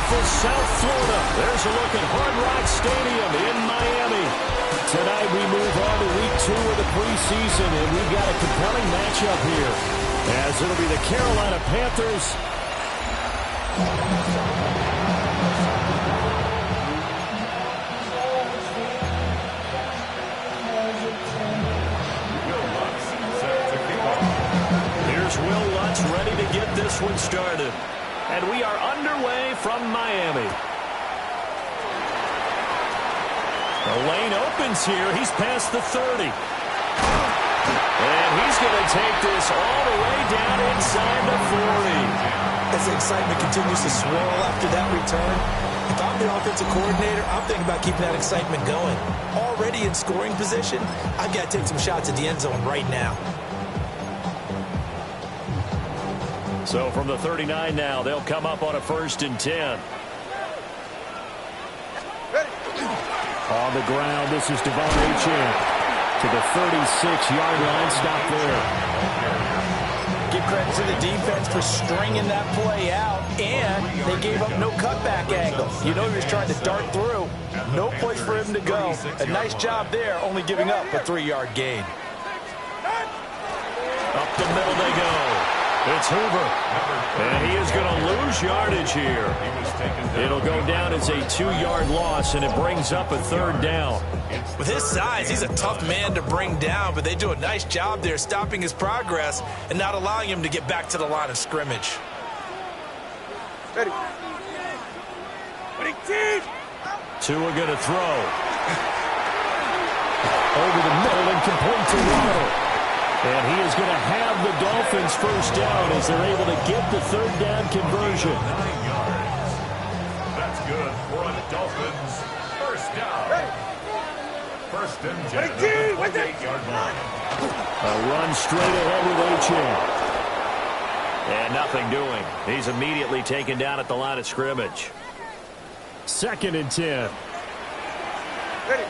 beautiful South Florida. There's a look at Hard Rock Stadium in Miami. Tonight we move on to week 2 of the preseason, and we've got a compelling matchup here, as it'll be the Carolina Panthers. Here's Will Lutz ready to get this one started. And we are underway from Miami. The lane opens here. He's past the 30. And he's going to take this all the way down inside the 40. As the excitement continues to swirl after that return, if I'm the offensive coordinator, I'm thinking about keeping that excitement going. Already in scoring position, I've got to take some shots at the end zone right now. So from the 39 now, they'll come up on a 1st and 10. On the ground, this is Devon Achane to the 36-yard line. Stop there. Give credit to the defense for stringing that play out, and they gave up no cutback angle. You know he was trying to dart through. No place for him to go. A nice job there, only giving up a 3-yard gain. Up the middle they go. It's Hoover, and he is going to lose yardage here. It'll go down as a 2-yard loss, and it brings up a 3rd down. With his size, he's a tough man to bring down, but they do a nice job there stopping his progress and not allowing him to get back to the line of scrimmage. Ready. Tua going to throw. Over the middle and complete to Waddle. And he is going to have the Dolphins 1st down as they're able to get the 3rd down conversion. 9 yards. That's good for a Dolphins 1st down. 1st and 10 at the 48-yard line. A run straight ahead with Achane. And nothing doing. He's immediately taken down at the line of scrimmage. 2nd and 10. Ready.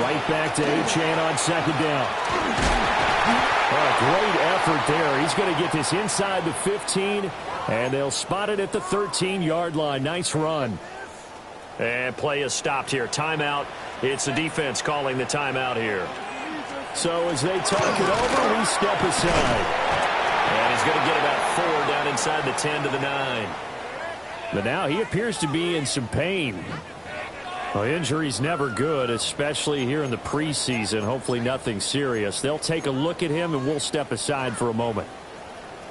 Right back to Achane on 2nd down. Oh, great effort there. He's going to get this inside the 15, and they'll spot it at the 13-yard line. Nice run. And play is stopped here. Timeout. It's the defense calling the timeout here. So as they talk it over, we step aside. And he's going to get about 4 down inside the 10 to the 9. But now he appears to be in some pain. Well, injury's never good, especially here in the preseason. Hopefully nothing serious. They'll take a look at him, and we'll step aside for a moment.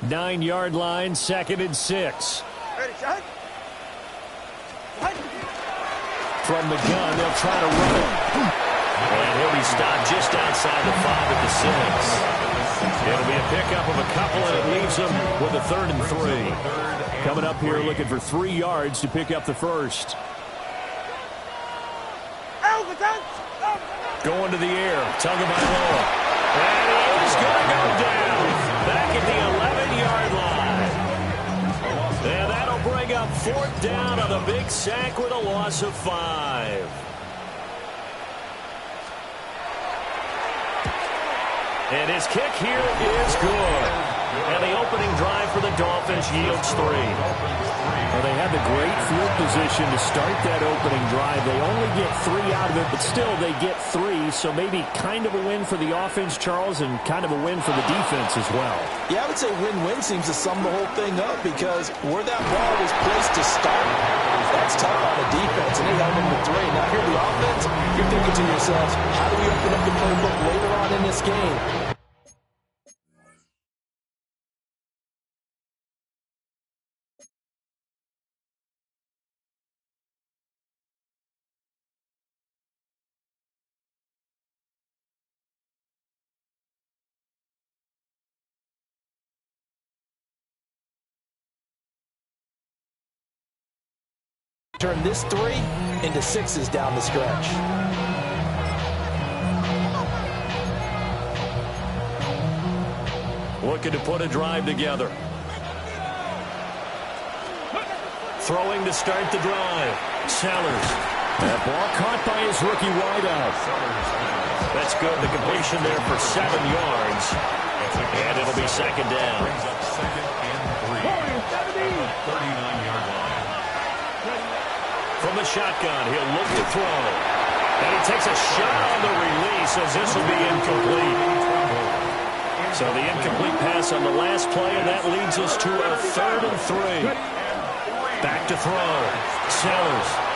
9-yard line, 2nd and 6. Ready, shot. From the gun, they'll try to run it. And he'll be stopped just outside the 5 at the 6. It'll be a pickup of a couple, and it leaves them with a 3rd and 3. Coming up here looking for 3 yards to pick up the 1st. Going to the air, Tagovailoa. And he's going to go down back at the 11-yard line. And that'll bring up 4th down on a big sack with a loss of 5. And his kick here is good. And the opening drive for the Dolphins yields 3. Well, they had the great field position to start that opening drive. They only get 3 out of it, but still they get 3. So maybe kind of a win for the offense, Charles, and kind of a win for the defense as well. Yeah, I would say win-win seems to sum the whole thing up because where that ball was placed to start, that's tough on the defense, and they held them to 3. Now here the offense, you're thinking to yourselves, how do we open up the playbook later on in this game? Turn this 3 into 6s down the stretch. Looking to put a drive together. Throwing to start the drive. Sellers. That ball caught by his rookie wideout. That's good. The completion there for 7 yards. And it'll be 2nd down. 39-yard line. From the shotgun, he'll look to throw. And he takes a shot on the release as this will be incomplete. So the incomplete pass on the last play, and that leads us to a 3rd and 3. Back to throw. Sellers.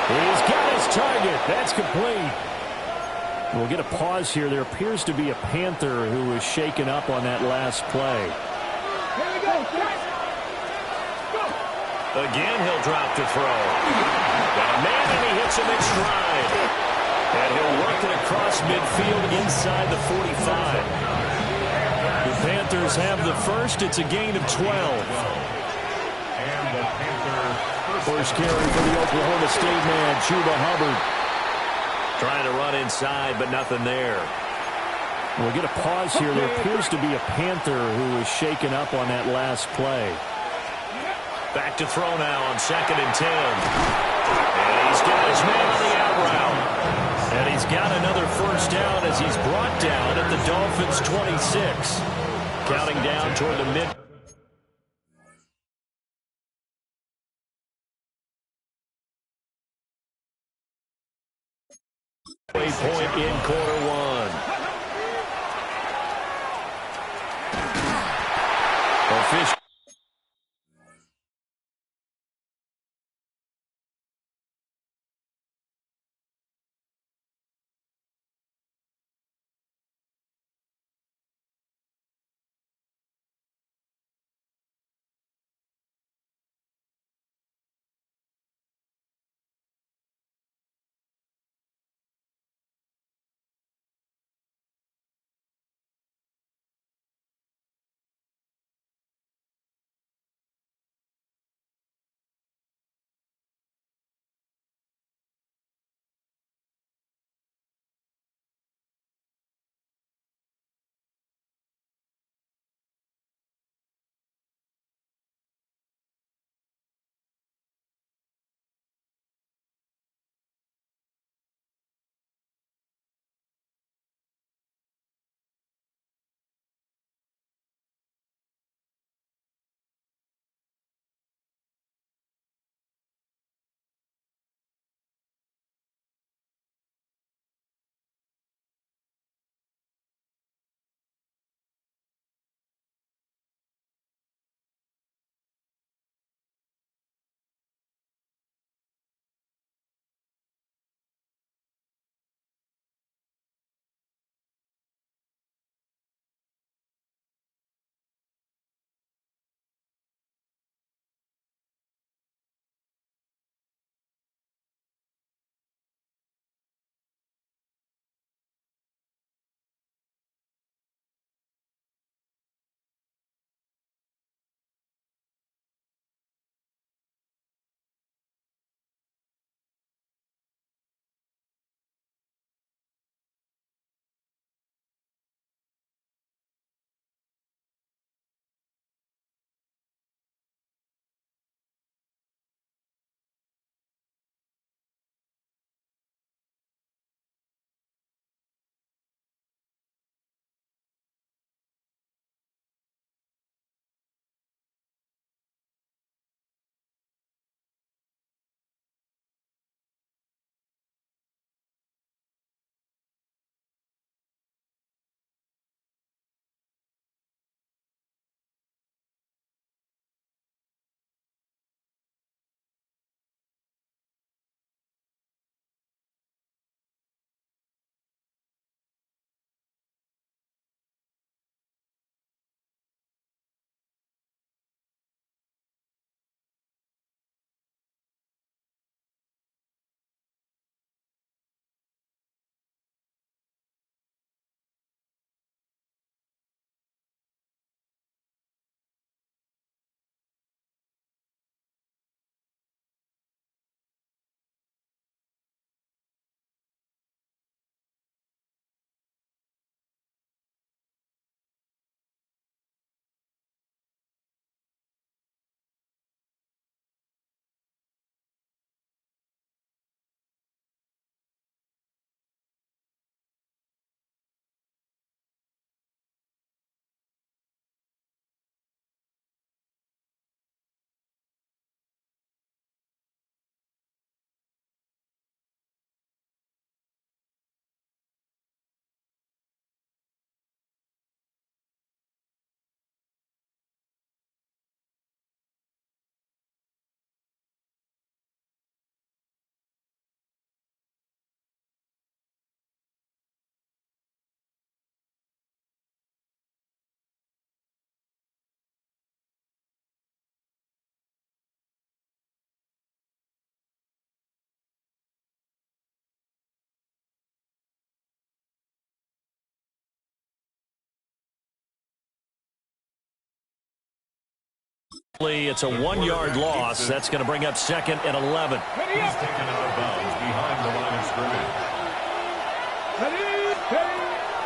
He's got his target. That's complete. We'll get a pause here. There appears to be a Panther who was shaken up on that last play. Again, he'll drop to throw. Got a man, and he hits him in stride. And he'll work it across midfield inside the 45. The Panthers have the first. It's a gain of 12. And the Panthers First carry for the Oklahoma State man, Chuba Hubbard. Trying to run inside, but nothing there. We'll get a pause here. There appears to be a Panther who was shaken up on that last play. Back to throw now on 2nd and 10. And he's got his man on the out route. And he's got another first down as he's brought down at the Dolphins' 26. Counting down toward the mid. Point in quarter one. Official. It's a 1-yard loss. That's going to bring up 2nd and 11. He's taken out of bounds behind the line of scrimmage.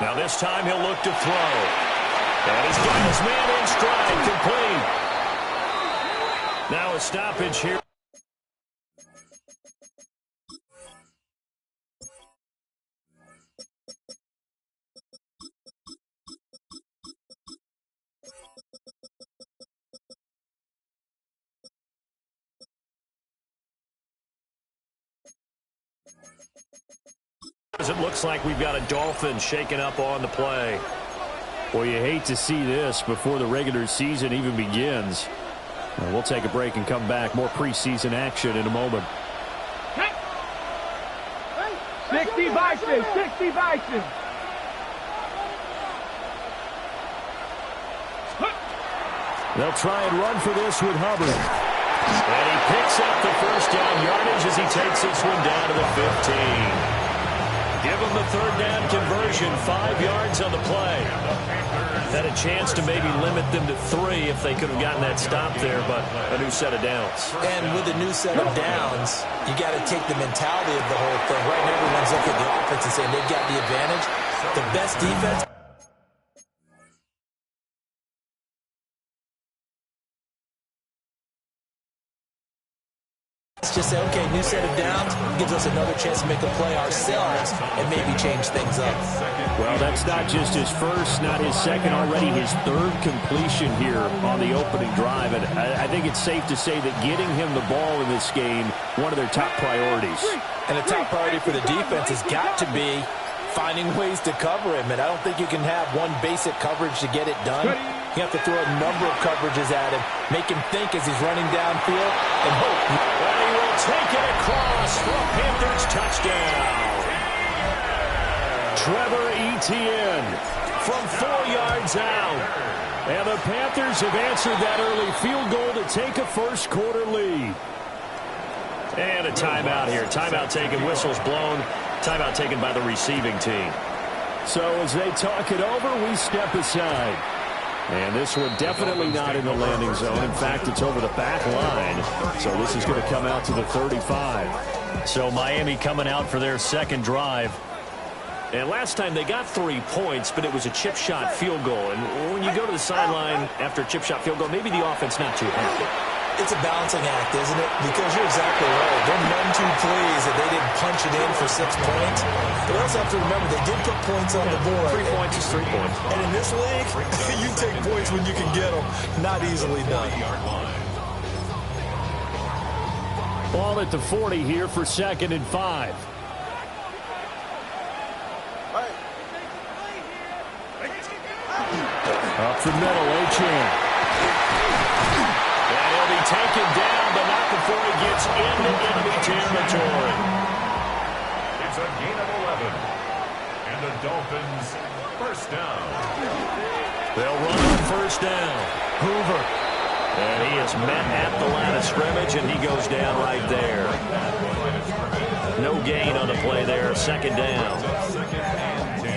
Now this time he'll look to throw. And he's got his man in stride, complete. Now a stoppage here. It looks like we've got a Dolphin shaking up on the play. Well, you hate to see this before the regular season even begins. We'll take a break and come back. More preseason action in a moment. 60 Bison, 60 Bison. They'll try and run for this with Hubbard. And he picks up the first down yardage as he takes this one down to the 15. Give him the 3rd down conversion, 5 yards on the play. Had a chance to maybe limit them to 3 if they could have gotten that stop there, but a new set of downs. And with a new set of downs, you got to take the mentality of the whole thing. Right now, everyone's looking at the offense and saying they've got the advantage. The best defense. Just say, okay, new set of downs gives us another chance to make a play ourselves and maybe change things up. Well, that's not just his first, not his second, already his 3rd completion here on the opening drive. And I think it's safe to say that getting him the ball in this game, one of their top priorities. And a top priority for the defense has got to be finding ways to cover him. And I don't think you can have one basic coverage to get it done. You have to throw a number of coverages at him, make him think as he's running downfield, and hope. And he will take it across for a Panthers touchdown. Trevor Etienne from 4 yards out. And the Panthers have answered that early field goal to take a first-quarter lead. And a timeout here. Timeout taken, whistles blown. Timeout taken by the receiving team. So as they talk it over, we step aside. And this one definitely not in the landing zone. In fact, it's over the back line. So this is going to come out to the 35. So Miami coming out for their 2nd drive. And last time they got 3 points, but it was a chip shot field goal. And when you go to the sideline after a chip shot field goal, maybe the offense not too happy. It's a balancing act, isn't it? Because you're exactly right. They're none too pleased that they didn't punch it in for 6 points. But we also have to remember they did put points on the board. 3 points is 3 points. And in this league, you take points when you can get them. Not easily done. Ball at the 40 here for 2nd and 5. Up the middle, Etienne. Taken down, but not before he gets into enemy territory. It's a gain of 11. And the Dolphins, first down. They'll run on first down. Hoover. And he is met at the line of scrimmage, and he goes down right there. No gain on the play there. 2nd down.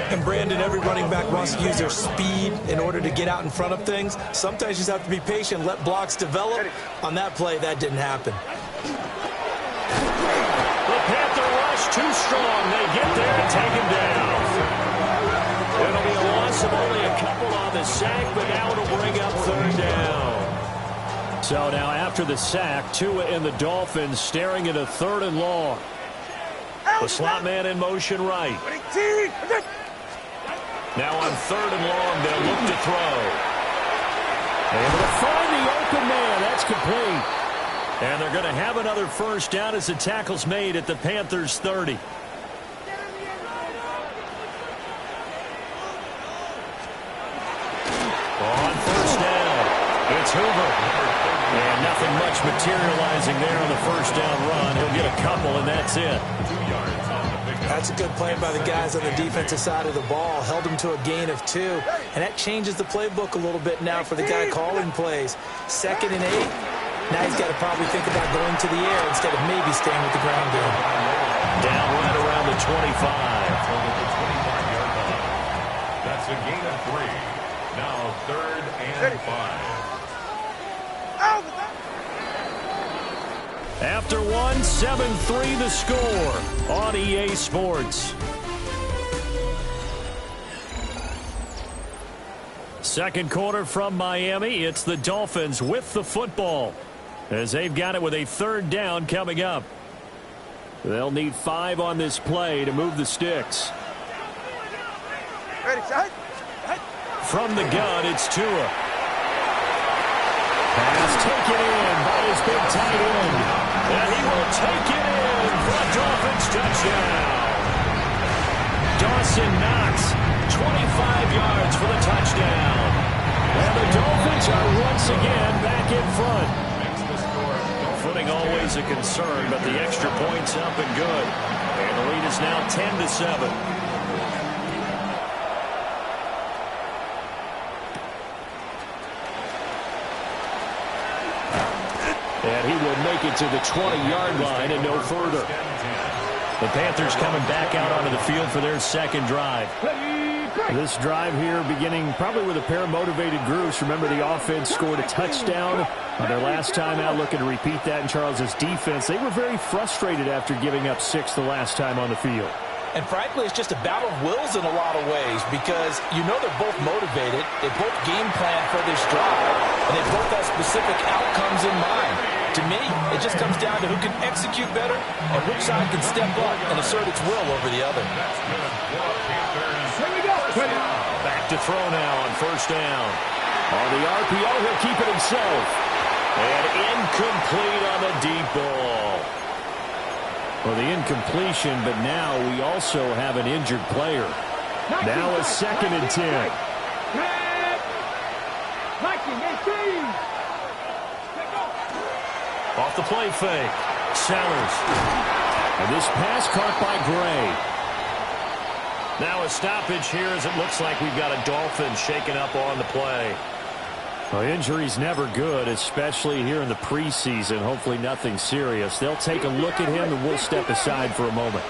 And Brandon, every running back wants to use their speed in order to get out in front of things. Sometimes you just have to be patient, let blocks develop. On that play, that didn't happen. The Panther rush too strong. They get there and take him down. It'll be a loss of only a couple on the sack, but now it'll bring up 3rd down. So now after the sack, Tua and the Dolphins staring at a 3rd and long. The slot man in motion right. Now on 3rd and long, they'll look to throw. Able to find the open man. That's complete. And they're going to have another first down as the tackle's made at the Panthers' 30. On first down, it's Hoover. And nothing much materializing there on the first down run. He'll get a couple, and that's it. 2 yards on the pickup. That's a good play by the guys on the defensive side of the ball. Held him to a gain of 2. And that changes the playbook a little bit now for the guy calling plays. 2nd and 8. Now he's got to probably think about going to the air instead of maybe staying with the ground game. Down right around the 25. Over the 25-yard line. That's a gain of 3. Now 3rd and 5. Out. After one, 7-3 the score on EA Sports. Second quarter from Miami. It's the Dolphins with the football as they've got it with a third down coming up. They'll need 5 on this play to move the sticks. Ready, set. From the gun, it's Tua. Pass taken in by his big tight end. And he will take it in for a Dolphins touchdown. Dawson Knox, 25 yards for the touchdown. And the Dolphins are once again back in front. Footing always a concern, but the extra point's up and good. And the lead is now 10-7. And he will make it to the 20-yard line and no further. The Panthers coming back out onto the field for their second drive. This drive here beginning probably with a pair of motivated groups. Remember, the offense scored a touchdown on their last time out, looking to repeat that in Charles's defense. They were very frustrated after giving up 6 the last time on the field. And frankly, it's just a battle of wills in a lot of ways because you know they're both motivated. They both game plan for this drive, and they both have specific outcomes in mind. To me, it just comes down to who can execute better and which side can step up and assert its will over the other. Back to throw now on first down. On the RPO, he'll keep it himself. And incomplete on the deep ball. Well, the incompletion, but now we also have an injured player. Now a 2nd and 10. Off the play fake. Sellers. And this pass caught by Gray. Now a stoppage here as it looks like we've got a Dolphin shaken up on the play. Well, injury's never good, especially here in the preseason. Hopefully nothing serious. They'll take a look at him, and we'll step aside for a moment.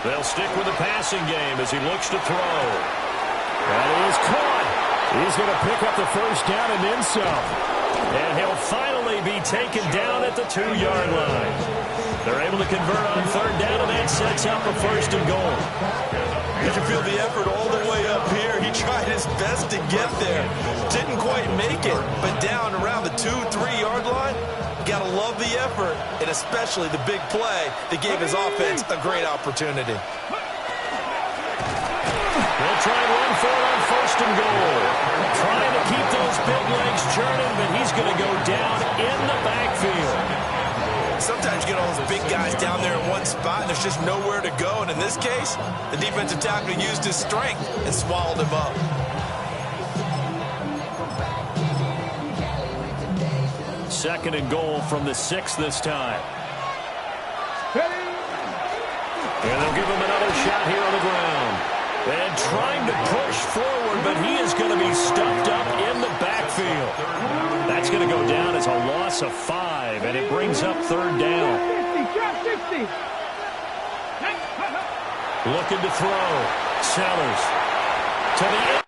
They'll stick with the passing game as he looks to throw. That is caught. He's going to pick up the first down and then some. And he'll finally be taken down at the 2-yard line. They're able to convert on third down, and that sets up a 1st and goal. You can feel the effort all the way up here. He tried his best to get there. Didn't quite make it, but down around the 2-3-yard line, you got to love the effort, and especially the big play that gave his offense a great opportunity. They'll try and run for it on 1st and goal. Trying to keep those big legs churning, but he's going to go down in the backfield. Sometimes you get all those big guys down there in one spot, and there's just nowhere to go. And in this case, the defensive tackle used his strength and swallowed him up. Second and goal from the 6 this time. And they'll give him another shot here on the ground. And trying to push forward, but he is going to be stuffed up in the backfield. That's going to go down as a loss of 5, and it brings up third down. Looking to throw. Sellers to the end.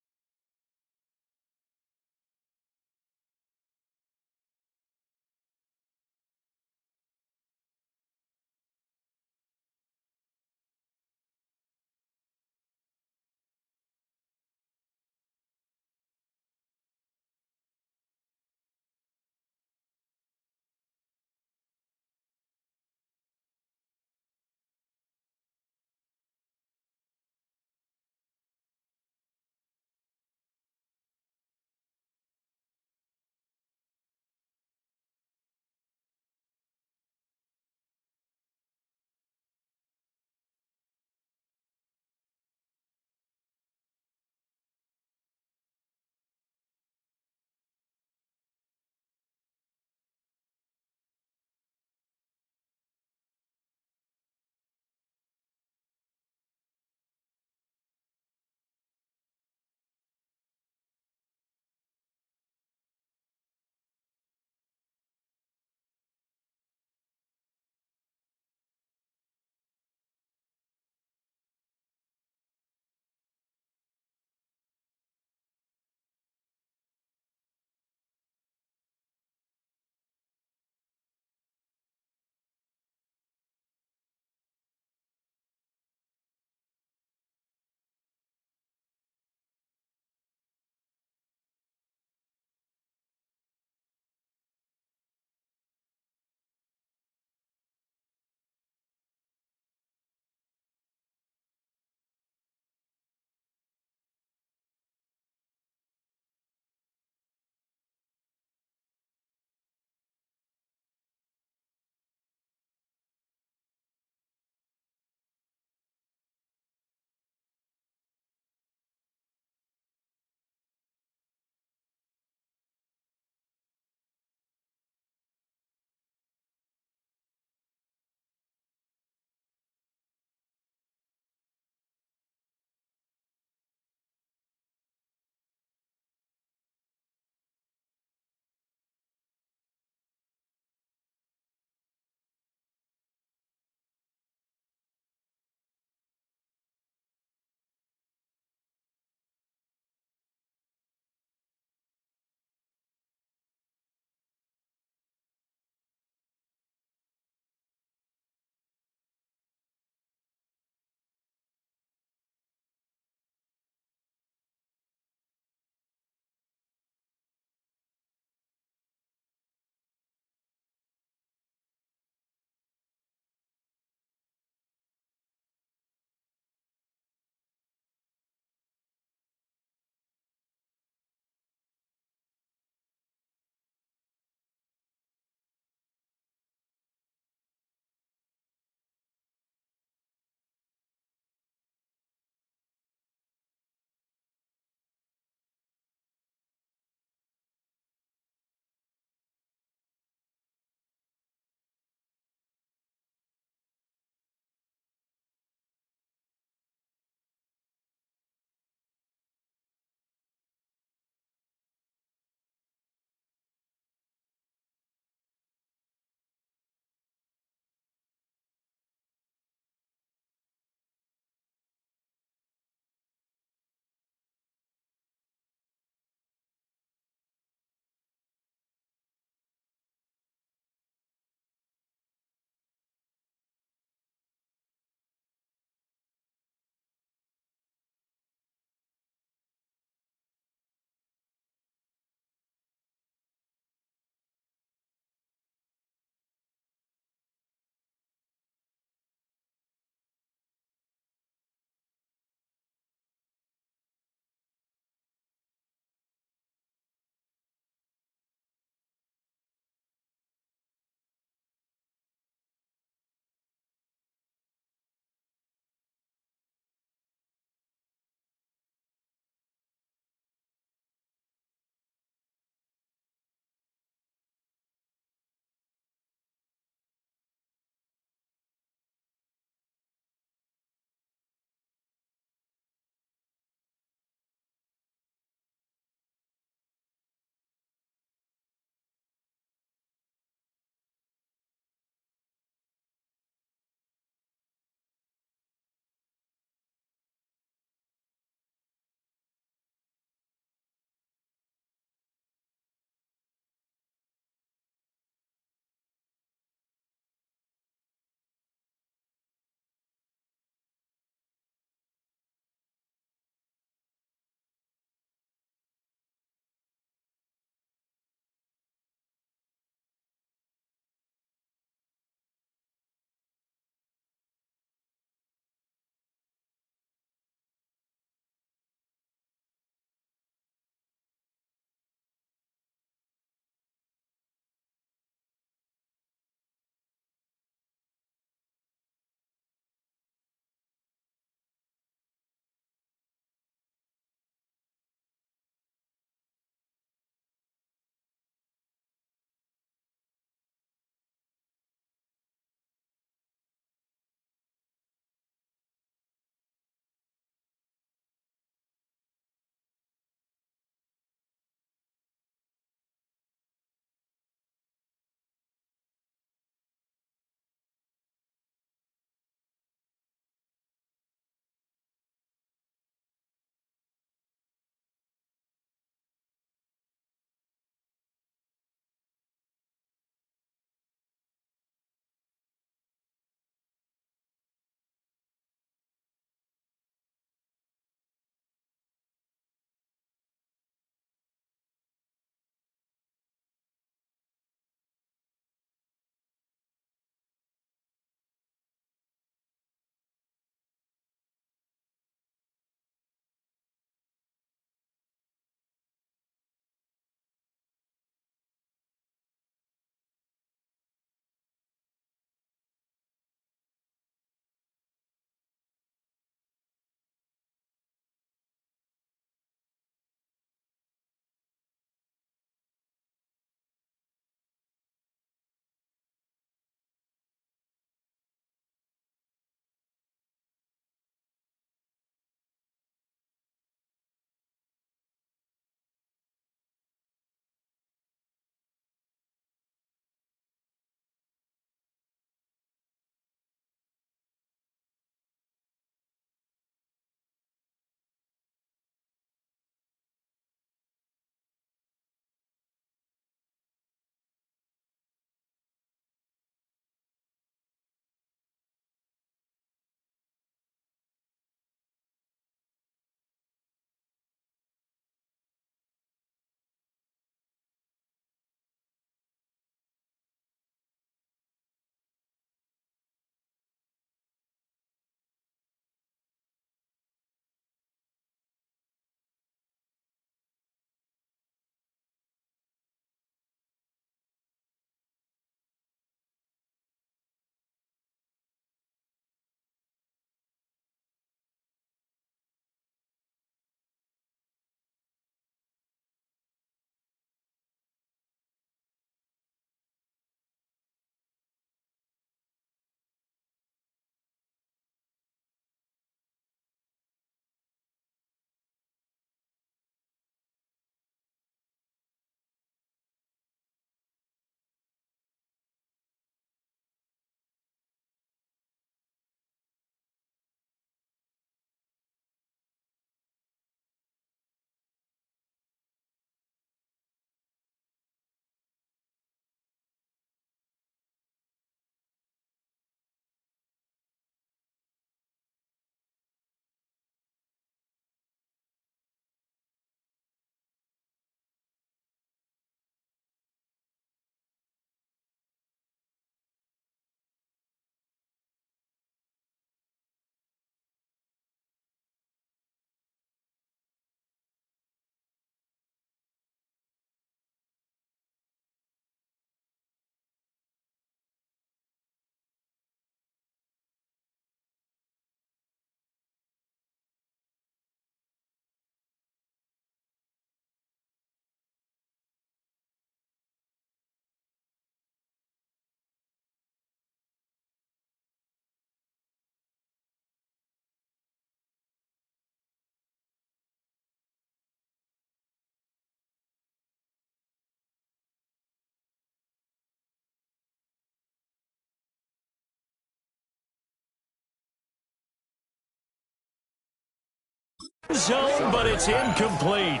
Zone, but it's incomplete.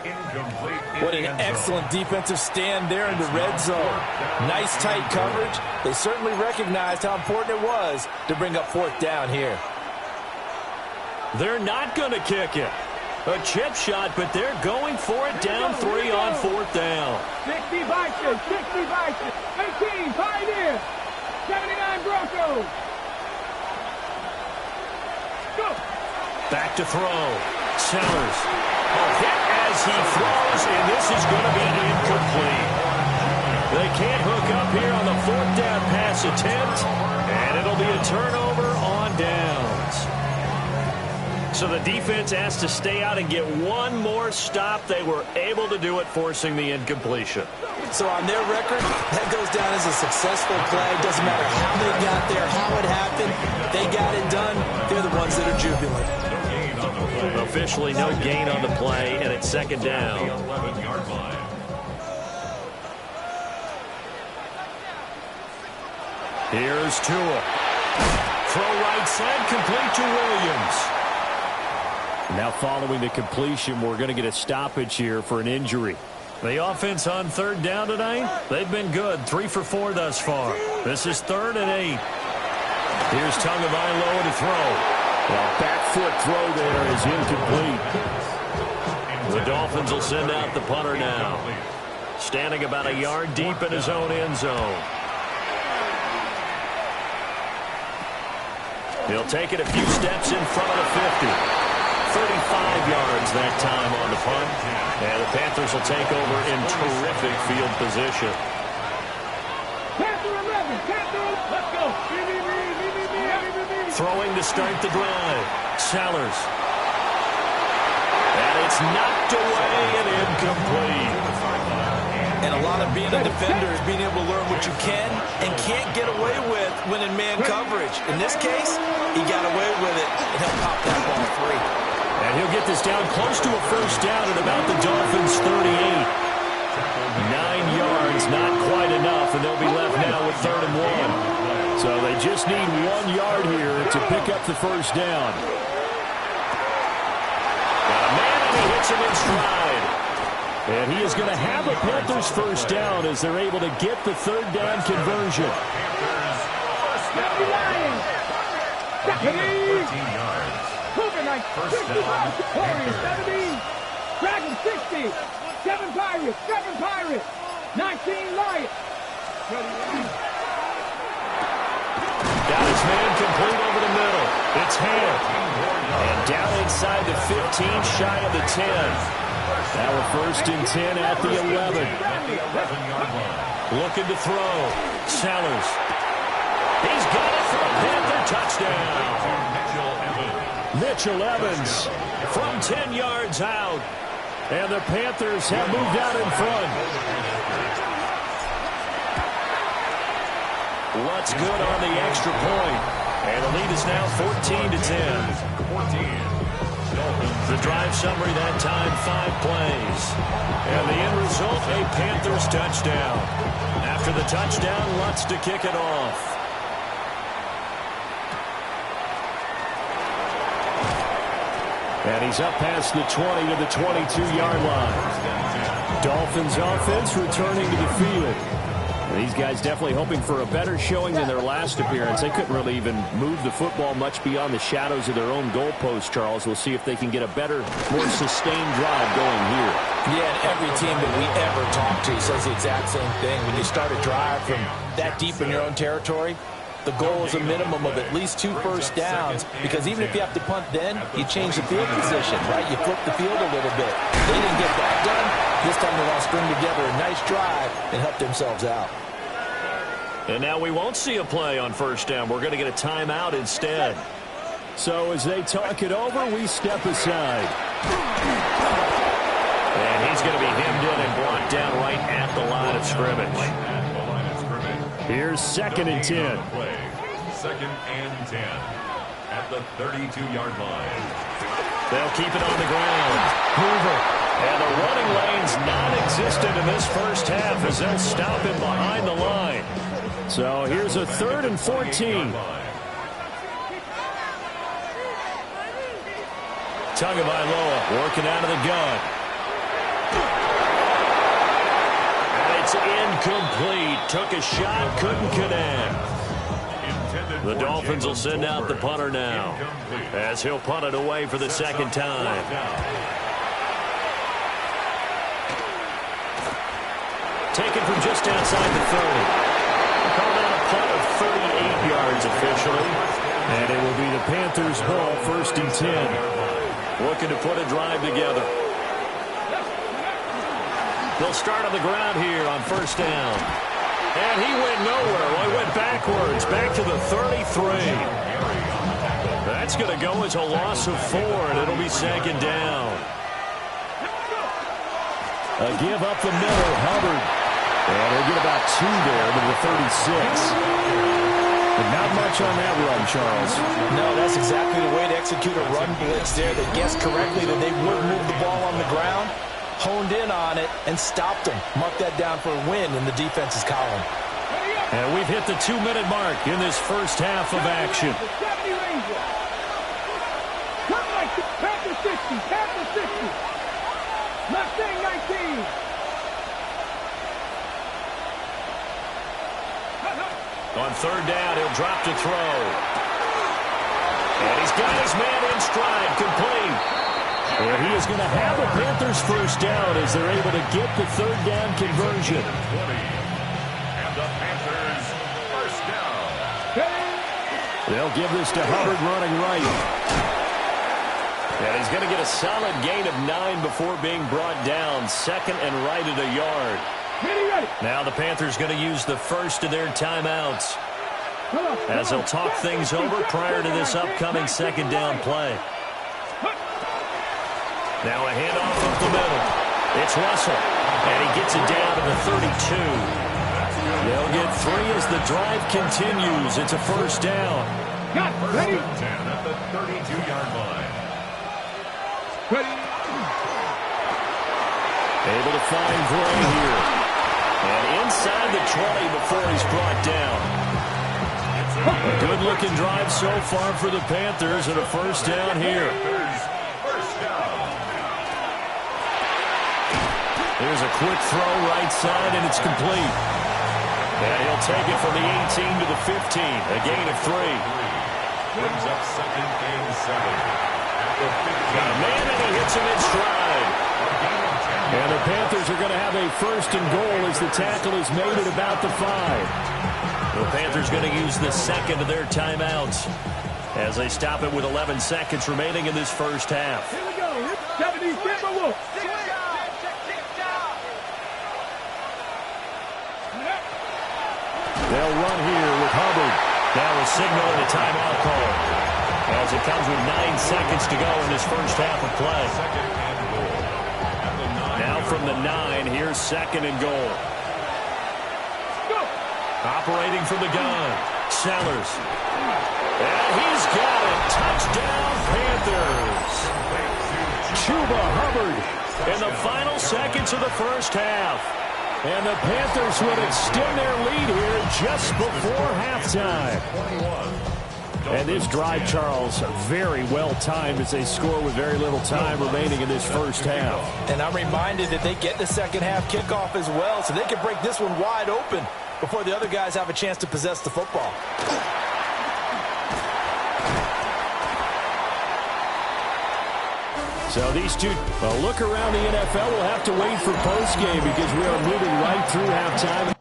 What an excellent defensive stand there in the red zone. Nice tight coverage. They certainly recognized how important it was to bring up fourth down here. They're not going to kick it. A chip shot, but they're going for it down 3 on fourth down. 60 Vikings, 60 Vikings, 18 Pioneers, 79 Broncos. Go. Back to throw. Sellers. A hit as he throws, and this is going to be incomplete. They can't hook up here on the fourth down pass attempt, and it'll be a turnover on downs. So the defense has to stay out and get one more stop. They were able to do it, forcing the incompletion. So on their record, that goes down as a successful play. Doesn't matter how they got there, how it happened. They got it done. They're the ones that are jubilant. Officially no gain on the play, and it's second down. Here's Tua. Throw right side, complete to Williams. Now following the completion, we're going to get a stoppage here for an injury. The offense on third down tonight, they've been good. 3 for 4 thus far. This is 3rd and 8. Here's Tagovailoa to throw. Well, back foot throw there is incomplete. The Dolphins will send out the punter now. Standing about a yard deep in his own end zone. He'll take it a few steps in front of the 50. 35 yards that time on the punt. And the Panthers will take over in terrific field position. Panther 11, Panther 11, let's go. Throwing to start the drive. Sellers. And it's knocked away and incomplete. And a lot of being a defender is being able to learn what you can and can't get away with when in man coverage. In this case, he got away with it, and he'll pop that ball free. And he'll get this down close to a first down at about the Dolphins' 38. 9 yards, not quite enough, and they'll be left now with 3rd and 1. So they just need 1 yard here to pick up the first down. Got a man, and he hits him in stride. And he is going to have a Panthers first down as they're able to get the 3rd down conversion. First down. Warriors 70. Dragons 60. 7 Pirates. 7 Pirates. 19 Lions. Got his man complete over the middle. It's Ham. And down inside the 15, shy of the 10. Now we're 1st and 10 at the 11. Looking to throw. Sellers. He's got it for a Panther touchdown. Mitchell Evans from 10 yards out. And the Panthers have moved out in front. What's good on the extra point? And the lead is now 14 to 10. The drive summary that time, 5 plays. And the end result, a Panthers touchdown. After the touchdown, Lutz to kick it off. And he's up past the 20 to the 22-yard line. Dolphins offense returning to the field. These guys definitely hoping for a better showing than their last appearance. They couldn't really even move the football much beyond the shadows of their own goalpost, Charles. We'll see if they can get a better, more sustained drive going here. Yeah, and every team that we ever talk to says the exact same thing. When you start a drive from that deep in your own territory, the goal is a minimum of at least 2 first downs, because even if you have to punt then, you change the field position, right? You flip the field a little bit. They didn't get that done. This time they want to string together a nice drive and help themselves out. And now we won't see a play on first down. We're going to get a timeout instead. So as they talk it over, we step aside. And he's going to be hemmed in and blocked down right at the line of scrimmage. Here's 2nd and 10. 2nd and 10 at the 32-yard line. They'll keep it on the ground. Hoover. And the running lane's non-existent in this first half as they'll stop him behind the line. So here's a 3rd and 14. Tagovailoa working out of the gun. And it's incomplete. Took a shot, couldn't connect. The Dolphins will send out the punter now, as he'll punt it away for the second time. Taken from just outside the 30. Called out a punt of 38 yards officially. And it will be the Panthers' ball, 1st and 10. Looking to put a drive together. They'll start on the ground here on 1st down. And he went nowhere. Well, he went backwards, back to the 33. That's going to go as a loss of 4, and it'll be 2nd down. A give up the middle, Hubbard. And he'll get about 2 there to the 36. But not much on that run, Charles. No, that's exactly the way to execute a run blitz there. They guessed correctly that they would move the ball on the ground, honed in on it, and stopped them. Mark that down for a win in the defense's column. And we've hit the 2-minute mark in this first half of action. Panther 60, Panther 60. Mustang 19. On 3rd down, he'll drop to throw. And he's got his man in stride, complete. And he is going to have the Panthers' 1st down as they're able to get the 3rd down conversion. And the Panthers' 1st down. They'll give this to Hubbard running right. And he's going to get a solid gain of 9 before being brought down. 2nd and right at a yard. Now the Panthers going to use the first of their timeouts as they'll talk things over prior to this upcoming 2nd down play. Now a handoff up the middle. It's Russell, and he gets it down to the 32. They'll get 3 as the drive continues. It's a 1st down. 1st and 10 at the 32-yard line. Able to find Gray here. And inside the 20 before he's brought down. A good-looking drive so far for the Panthers and a 1st down here. Here's a quick throw right side, and it's complete. And he'll take it from the 18 to the 15, a gain of 3. Brings up 2nd and 7. Got a man, and he hits him in stride. And the Panthers are going to have a 1st and goal as the tackle is made at about the 5. The Panthers going to use the 2nd of their timeouts as they stop it with 11 seconds remaining in this first half. Here we go. 70 Timberwolves. They'll run here with Hubbard. Now a signal and a timeout call as it comes with 9 seconds to go in this first half of play. Now from the 9, here's 2nd and goal. Operating from the gun, Sellers. And he's got it. Touchdown, Panthers. Chuba Hubbard in the final seconds of the first half. And the Panthers would extend their lead here just before halftime. And this drive, Charles, very well timed as they score with very little time remaining in this first half. And I'm reminded that they get the second half kickoff as well, so they can break this one wide open before the other guys have a chance to possess the football. So these two, a look around the NFL, will have to wait for postgame because we are moving right through halftime.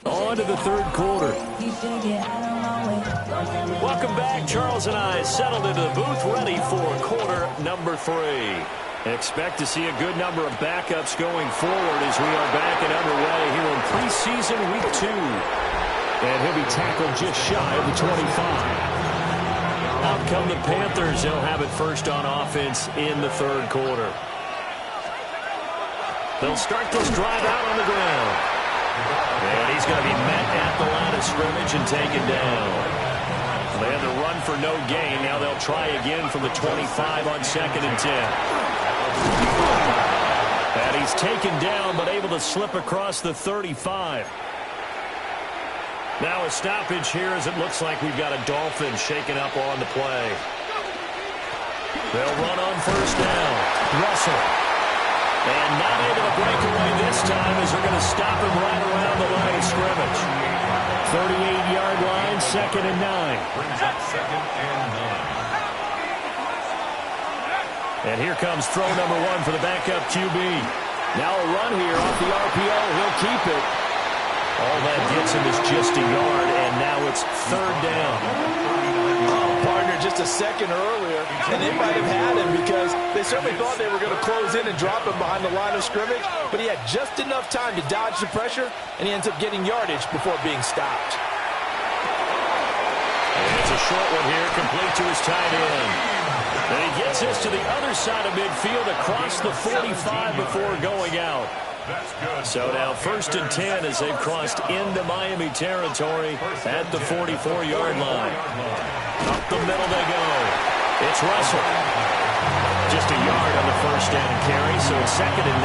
On to the third quarter. Welcome back. Charles and I settled into the booth, ready for quarter number 3. Expect to see a good number of backups going forward as we are back and underway here in preseason week 2. And he'll be tackled just shy of the 25. Out come the Panthers. They'll have it first on offense in the third quarter. They'll start this drive out on the ground. And he's going to be met at the line of scrimmage and taken down. They had to run for no gain. Now they'll try again from the 25 on 2nd and 10. And he's taken down but able to slip across the 35. Now a stoppage here as it looks like we've got a Dolphin shaken up on the play. They'll run on first down. Russell. And not able to break away this time as they're going to stop him right around the line of scrimmage. 38-yard line, 2nd and 9. Brings up 2nd and 9. And here comes throw number 1 for the backup QB. Now a run here off the RPO. He'll keep it. All that gets him is just a yard, and now it's 3rd down. Partner, just a second earlier, and they might have had him because they certainly thought they were going to close in and drop him behind the line of scrimmage, but he had just enough time to dodge the pressure, and he ends up getting yardage before being stopped. And it's a short one here, complete to his tight end. And he gets this to the other side of midfield across the 45 before going out. So now 1st and 10 as they've crossed into Miami territory at the 44-yard line. Up the middle they go. It's Russell. Just a yard on the first down carry, so it's 2nd and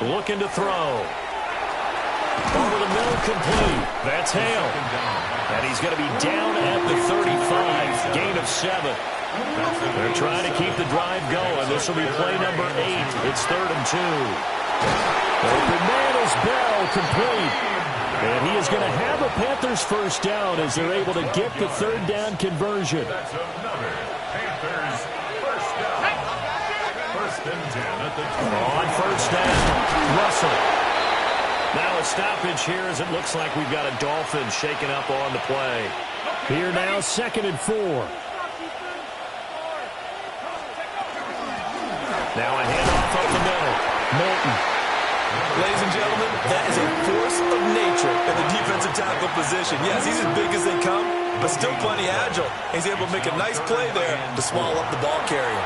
9. Looking to throw. Over the middle, complete. That's Hale. And he's going to be down at the 35. Gain of 7. They're trying to keep the drive going. This will be play number 8. It's 3rd and 2. Open man is Bell, complete. And he is going to have a Panthers first down as they're able to get the 3rd down conversion. That's another Panthers first down. 1st and 10 at the 20. On first down, Russell. Now a stoppage here as it looks like we've got a Dolphin shaken up on the play. Here now, 2nd and 4. Now a handoff up the middle. Milton. Ladies and gentlemen, that is a force of nature in the defensive tackle position. Yes, he's as big as they come, but still plenty agile. He's able to make a nice play there to swallow up the ball carrier.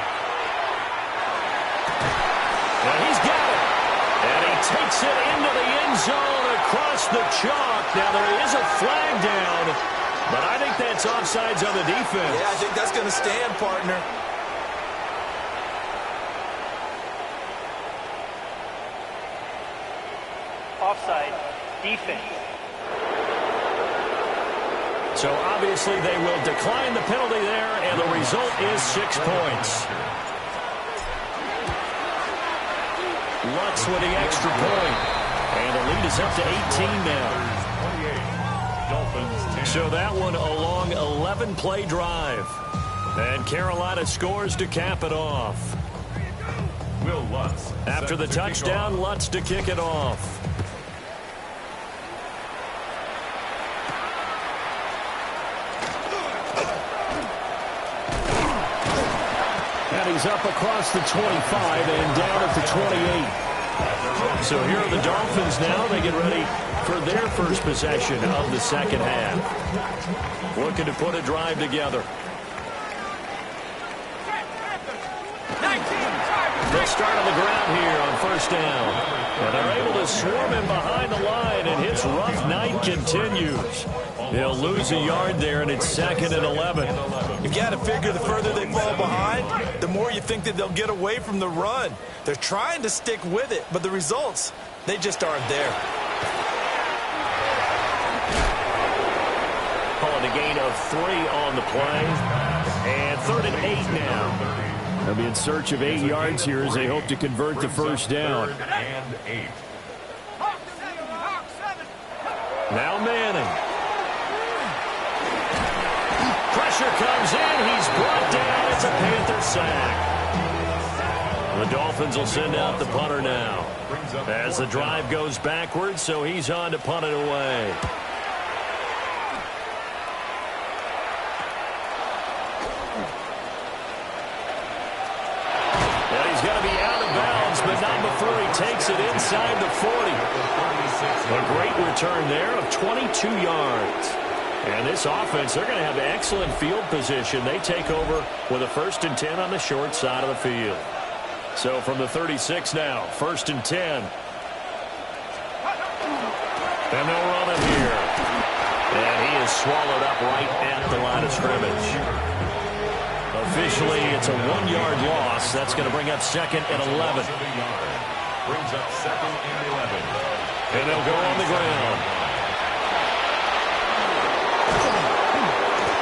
And he's got it. And he takes it into the end zone across the chalk. Now there is a flag down, but I think that's offsides on the defense. Yeah, I think that's going to stand, partner. Offside, defense. So obviously they will decline the penalty there, and the result is 6 points. Lutz with the extra point. And the lead is up to 18 now. So that one a long 11-play drive. And Carolina scores to cap it off. Will Lutz. After the touchdown, Lutz to kick it off. And he's up across the 25 and down at the 28. So here are the Dolphins now. They get ready for their first possession of the second half. Looking to put a drive together. They'll start on the ground here on first down. And they're able to swarm him behind the line, and his rough night continues. They'll lose a yard there, and it's 2nd and 11. You got to figure the further they fall behind, the more you think that they'll get away from the run. They're trying to stick with it, but the results, they just aren't there. Calling a gain of 3 on the play. And 3rd and 8 now. They'll be in search of 8 yards here as they hope to convert the first down. And 8. Now Manning. Pressure comes in. He's brought down. It's a Panther sack. The Dolphins will send out the punter now as the drive goes backwards, so he's on to punt it away. And he's going to be out of bounds, but not before he takes it inside the 40. A great return there of 22 yards. And this offense, they're going to have excellent field position. They take over with a 1st and 10 on the short side of the field. So from the 36 now, 1st and 10. And they'll run it here. And he is swallowed up right at the line of scrimmage. Officially, it's a 1-yard loss. That's going to bring up 2nd and 11. Brings up 2nd and 11. And they'll go on the ground.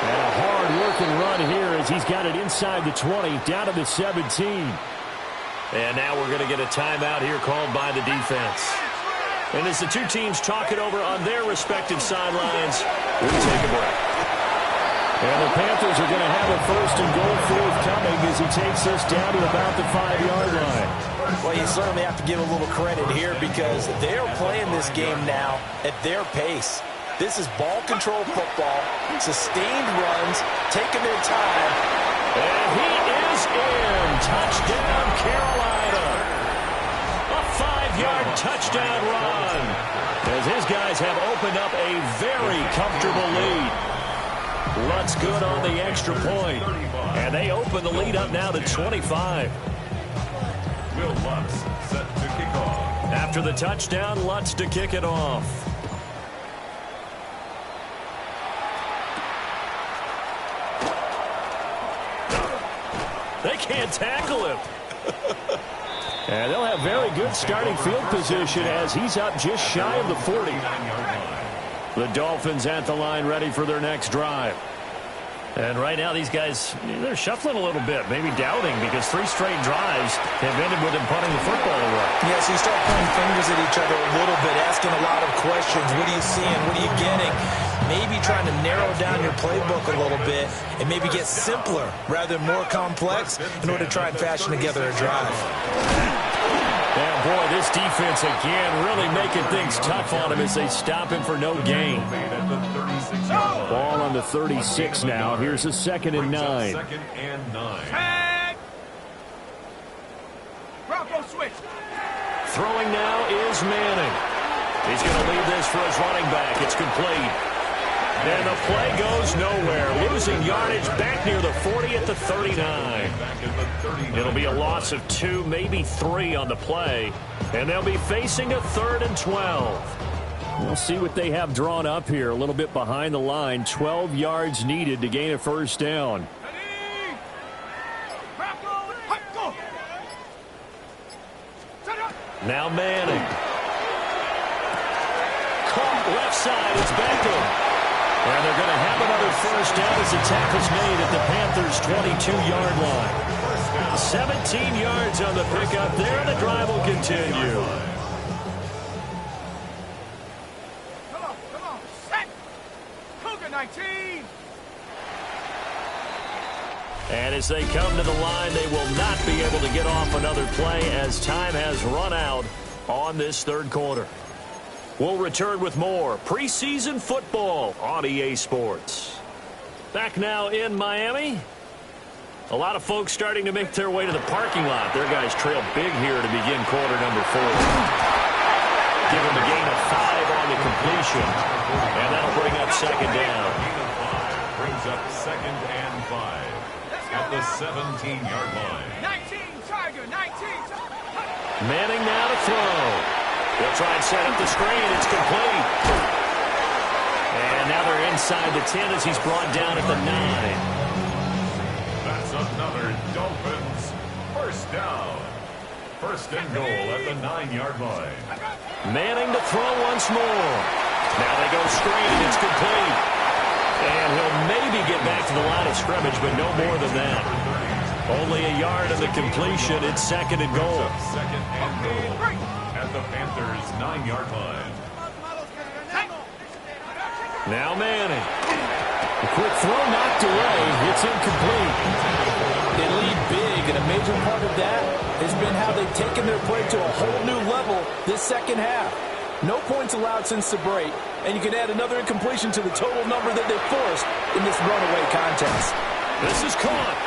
And a hard-working run here as he's got it inside the 20, down to the 17. And now we're going to get a timeout here called by the defense. And as the two teams talk it over on their respective sidelines, we'll take a break. And the Panthers are going to have a 1st and goal forthcoming as he takes us down to about the 5-yard line. Well, you certainly have to give a little credit here because they're playing this game now at their pace. This is ball control football, sustained runs, taking their time. And he is in. Touchdown, Carolina. A 5-yard touchdown run as his guys have opened up a very comfortable lead. Lutz good on the extra point. And they open the lead up now to 25. Will Lutz set to kick off. After the touchdown, Lutz to kick it off. They can't tackle him. And they'll have very good starting field position as he's up just shy of the 40. The Dolphins at the line ready for their next drive. And right now these guys, they're shuffling a little bit, maybe doubting because 3 straight drives have ended with them punting the football away. Yeah, so you start pointing fingers at each other a little bit, asking a lot of questions. What are you seeing? What are you getting? Maybe trying to narrow down your playbook a little bit and maybe get simpler rather than more complex in order to try and fashion together a drive. Yeah, boy, this defense again really making things tough on him as they stop him for no gain. Ball on the 36 now. Here's a 2nd and 9. 2nd and 9. Tag! Bronco switch. Throwing now is Manning. He's going to leave this for his running back. It's complete. And the play goes nowhere. Losing yardage back near the 40 at the 39. It'll be a loss of 2, maybe 3 on the play. And they'll be facing a 3rd and 12. We'll see what they have drawn up here. A little bit behind the line. 12 yards needed to gain a 1st down. Now Manning. Caught left side. It's back to him. And they're going to have another 1st down as the tackle's made at the Panthers' 22-yard line. 17 yards on the pickup there. The drive will continue. Come on, set! Cougar 19! And as they come to the line, they will not be able to get off another play as time has run out on this 3rd quarter. We'll return with more preseason football on EA Sports. Back now in Miami. A lot of folks starting to make their way to the parking lot. Their guys trail big here to begin quarter number 4. Give them a gain of 5 on the completion. And that'll bring up 2nd down. Brings up 2nd and 5 at the 17-yard line. 19, Tiger, 19. Manning now to throw. They'll try and set up the screen. It's complete. And now they're inside the 10 as he's brought down at the 9. That's another Dolphins 1st down. 1st and goal at the 9-yard line. Manning to throw once more. Now they go screen. It's complete. And he'll maybe get back to the line of scrimmage, but no more than that. Only a yard of the completion. It's 2nd and goal. 2nd and goal at the Panthers' 9-yard line. Now Manning. A quick throw knocked away. It's incomplete. They lead big in a major encouraging part of that has been how they've taken their play to a whole new level this second half. No points allowed since the break, and you can add another incompletion to the total number that they forced in this runaway contest. This is caught.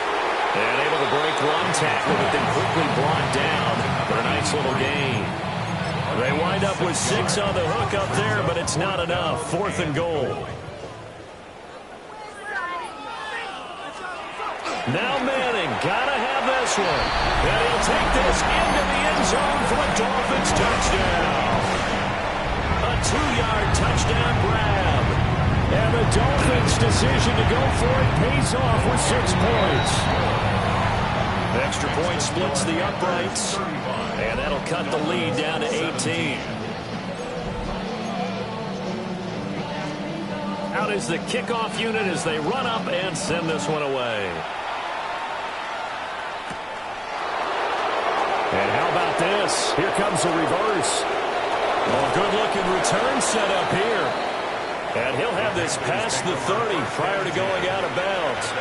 And able to break one tackle, but then quickly brought down for a nice little gain. They wind up with 6 on the hook up there, but it's not enough. 4th and goal. Now Manning, gotta have this one. And he'll take this into the end zone for a Dolphins touchdown. A 2-yard touchdown grab. And the Dolphins' decision to go for it pays off with 6 points. Extra point splits the uprights, and that'll cut the lead down to 18. Out is the kickoff unit as they run up and send this one away. And how about this? Here comes the reverse. Oh, good-looking return set up here. And he'll have this past the 30 prior to going out of bounds.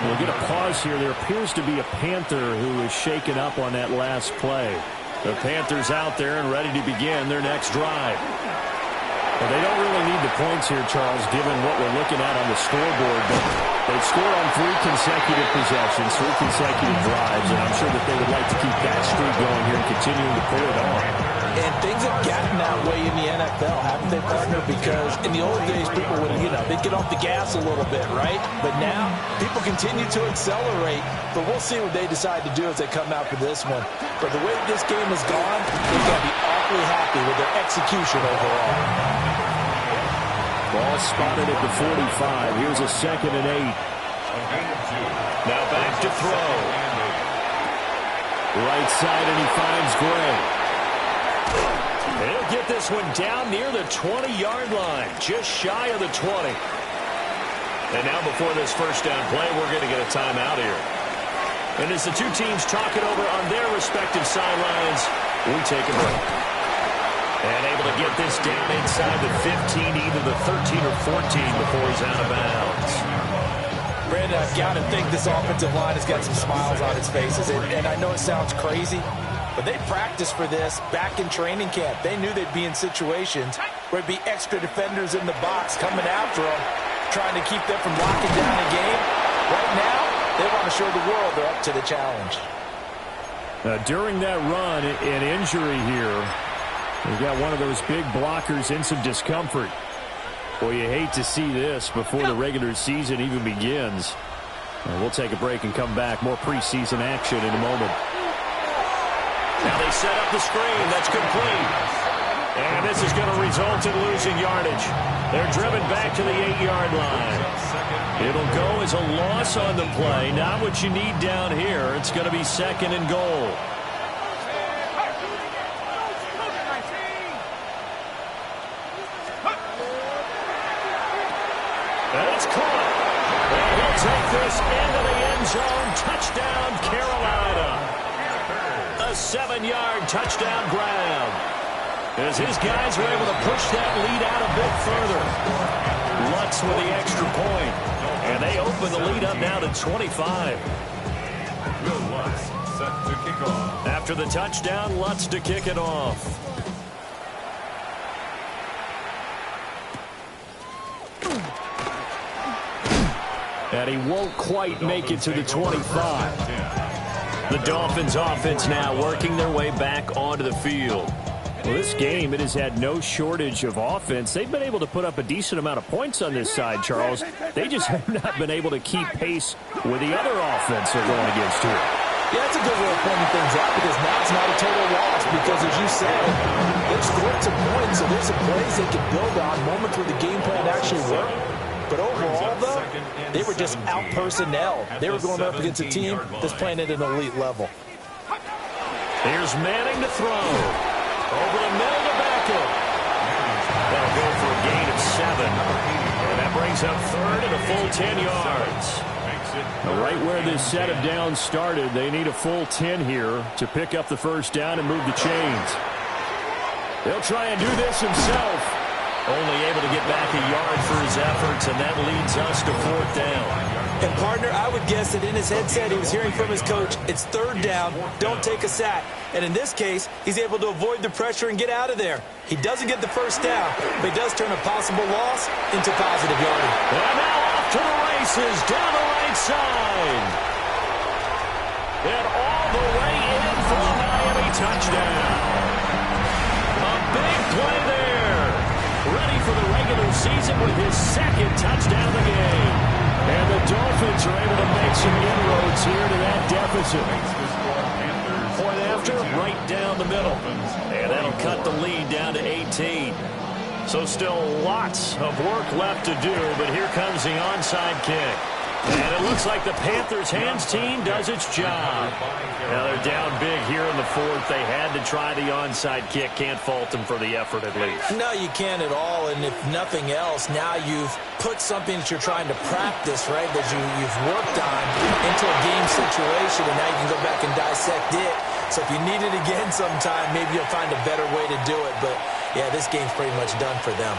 We'll get a pause here. There appears to be a Panther who is shaken up on that last play. The Panthers out there and ready to begin their next drive. Well, they don't really need the points here, Charles, given what we're looking at on the scoreboard. But they've scored on 3 consecutive possessions, 3 consecutive drives, and I'm sure that they would like to keep that streak going here and continuing to pull it on. And things have gotten that way in the NFL, haven't they, partner? Because in the old days, people would, they'd get off the gas a little bit, right? But now, people continue to accelerate. But we'll see what they decide to do as they come out for this one. But the way this game has gone, they've got to be awfully happy with their execution overall. Ball spotted at the 45. Here's a 2nd and 8. Now back to throw. Right side, and he finds Gray. He'll get this one down near the 20-yard line, just shy of the 20. And now before this first down play, we're going to get a timeout here. And as the two teams talk it over on their respective sidelines, we take a break. And able to get this down inside the 15, either the 13 or 14 before he's out of bounds. Brandon, I've got to think this offensive line has got some smiles on its faces. And I know it sounds crazy, but they practiced for this back in training camp. They knew they'd be in situations where there'd be extra defenders in the box coming after them, trying to keep them from locking down the game. Right now, they want to show the world they're up to the challenge. During that run, an injury here. We've got one of those big blockers in some discomfort. Well, you hate to see this before the regular season even begins. We'll take a break and come back. More preseason action in a moment. Now they set up the screen. That's complete. And this is going to result in losing yardage. They're driven back to the 8-yard line. It'll go as a loss on the play. Not what you need down here. It's going to be 2nd and goal. That's caught. And he'll take this into the end zone. Touchdown, Carolina. A 7-yard touchdown grab. As his guys are able to push that lead out a bit further. Lutz with the extra point. And they open the lead up now to 25. Will Lutz set to kick off. After the touchdown, Lutz to kick it off. And he won't quite make it to the 25. The Dolphins offense now working their way back onto the field. Well, this game, it has had no shortage of offense. They've been able to put up a decent amount of points on this side, Charles. They just have not been able to keep pace with the other offense they're going against here. Yeah, that's a good way of pointing things out, because now it's not a total loss, because as you said, they've scored some points, so there's some plays they can build on, moments where the game plan actually worked. But overall, though, they were just out-personnel. They were going up against a team that's playing at an elite level. Here's Manning to throw. Over the middle to Beckham. That'll go for a gain of 7. And that brings up 3rd and a full 10 yards. Right where this set of downs started, they need a full 10 here to pick up the first down and move the chains. They'll try and do this himself. Only able to get back a yard for his efforts, and that leads us to 4th down. And, partner, I would guess that in his headset he was hearing from his coach, it's 3rd down, don't take a sack. And in this case, he's able to avoid the pressure and get out of there. He doesn't get the 1st down, but he does turn a possible loss into positive yardage. And now off to the races down the right side. And all the way in for a Miami touchdown. A big play there. Ready for the regular season with his 2nd touchdown of the game. And the Dolphins are able to make some inroads here to that deficit. Point after, right down the middle. And that'll cut the lead down to 18. So still lots of work left to do, but here comes the onside kick. And it looks like the Panthers' hands team does its job. Now they're down big here in the 4th. They had to try the onside kick. Can't fault them for the effort at least. No, you can't at all. And if nothing else, now you've put something that you're trying to practice, right, that you've worked on into a game situation, and now you can go back and dissect it. So if you need it again sometime, maybe you'll find a better way to do it. But, yeah, this game's pretty much done for them.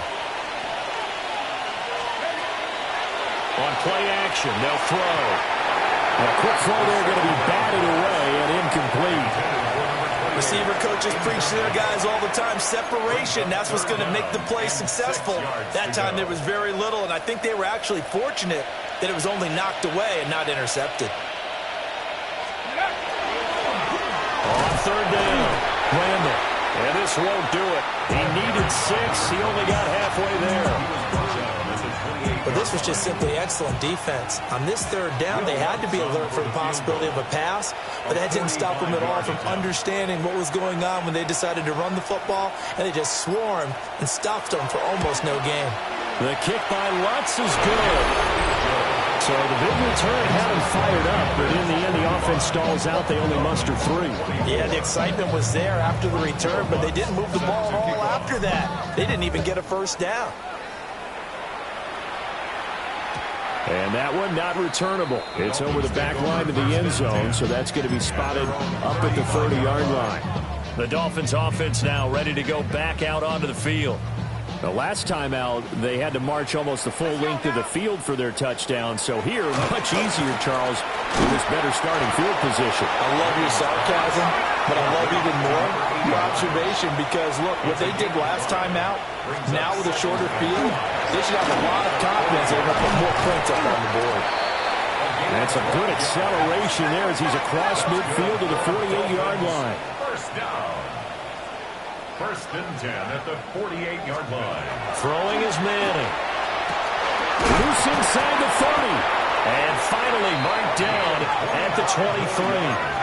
On play action, they'll throw. A quick throw there going to be batted away and incomplete. Receiver coaches preach to their guys all the time. Separation, that's what's going to make the play successful. That time there was very little, and I think they were actually fortunate that it was only knocked away and not intercepted. On 3rd down, Randall. And this won't do it. He needed 6. He only got halfway there. But this was just simply excellent defense. On this 3rd down, they had to be alert for the possibility of a pass, but that didn't stop them at all from understanding what was going on when they decided to run the football, and they just swarmed and stopped them for almost no gain. The kick by Lutz is good. So the big return had him fired up, but in the end, the offense stalls out. They only muster 3. Yeah, the excitement was there after the return, but they didn't move the ball at all after that. They didn't even get a 1st down. And that one not returnable. It's over the back line to the end zone, so that's going to be spotted up at the 30-yard line. The Dolphins offense now ready to go back out onto the field. The last time out, they had to march almost the full length of the field for their touchdown. So here, much easier, Charles, with this better starting field position. I love your sarcasm, but I love even more your observation because, look, what they did last time out, now with a shorter field, they should have a lot of confidence they're going to put more points up on the board. That's a good acceleration there as he's across midfield to the 48-yard line. 1st down. 1st and 10 at the 48-yard line. Throwing is Manning. Loose inside the 30. And finally marked down at the 23.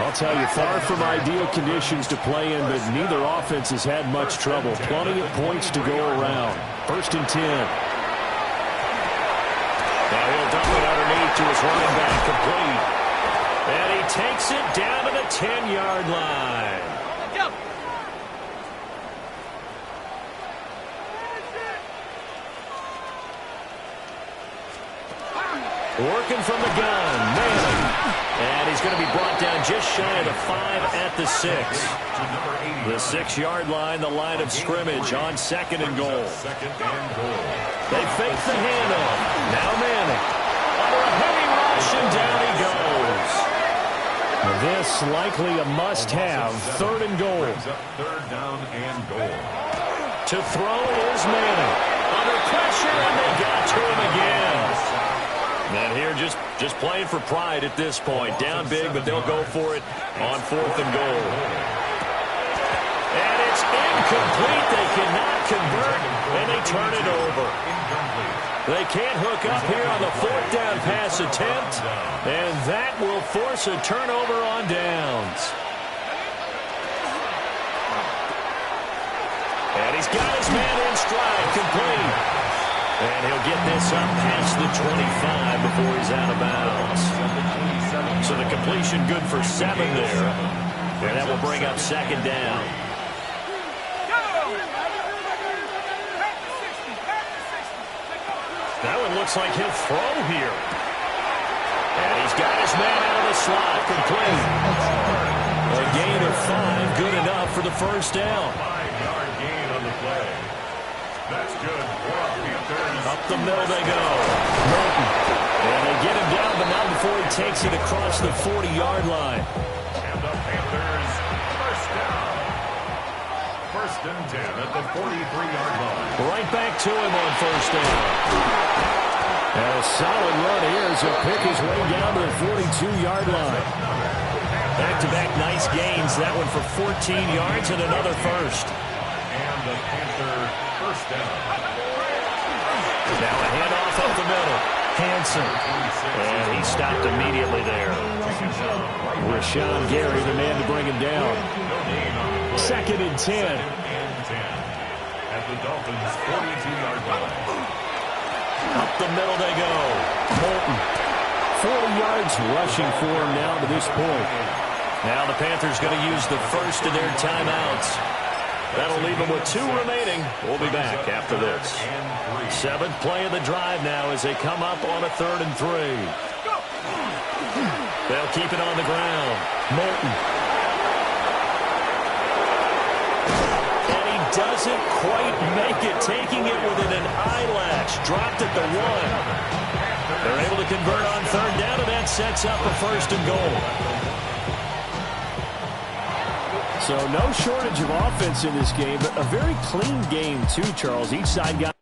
I'll tell you, far from ideal conditions to play in, but neither offense has had much trouble. Plenty of points to go around. 1st and 10. Now he'll dump it underneath to his running back, complete. And he takes it down to the 10-yard line. Working from the gun, Manning. And he's going to be brought down just shy of the 5 at the 6. The 6-yard line, the line of scrimmage on 2nd and goal. They fake the handoff. Now Manning. Under a heavy rush, and down he goes. This likely a must-have. 3rd and goal. 3rd down and goal. To throw is Manning. Under pressure, and they got to him again. And here just playing for pride at this point. Down big, but they'll go for it on 4th and goal. And it's incomplete. They cannot convert, and they turn it over. They can't hook up here on the 4th down pass attempt, and that will force a turnover on downs. And he's got his man in stride, complete. And he'll get this up past the 25 before he's out of bounds. So the completion good for 7 there. And that will bring up 2nd down. That one looks like he'll throw here. And he's got his man out of the slot, complete. A gain of 5, good enough for the 1st down. 5-yard gain on the play. That's good for the Panthers. Up the middle they go. Morton. And they get him down, but not before he takes it across the 40-yard line. And the Panthers, first down. First and 10 at the 43-yard line. Right back to him on first down. And a solid run here as he'll pick his way down to the 42-yard line. Back-to-back nice gains. That one for 14 yards and another first. And the Panther first down. Now a handoff up the middle. Hanson. And he stopped immediately there. Rashawn Gary, the man to bring him down. Second and 10. Second and 10 at the Dolphins' 42-yard line. Up the middle they go. Moulton. 40 yards rushing for him now to this point. Now the Panthers going to use the first of their timeouts. That'll leave them with 2 remaining. We'll be back after this. 7th play of the drive now as they come up on a 3rd and 3. They'll keep it on the ground. Moulton. And he doesn't quite make it, taking it within an eyelash. Dropped at the 1. They're able to convert on 3rd down, and that sets up a 1st and goal. So no shortage of offense in this game, but a very clean game too, Charles. Each side got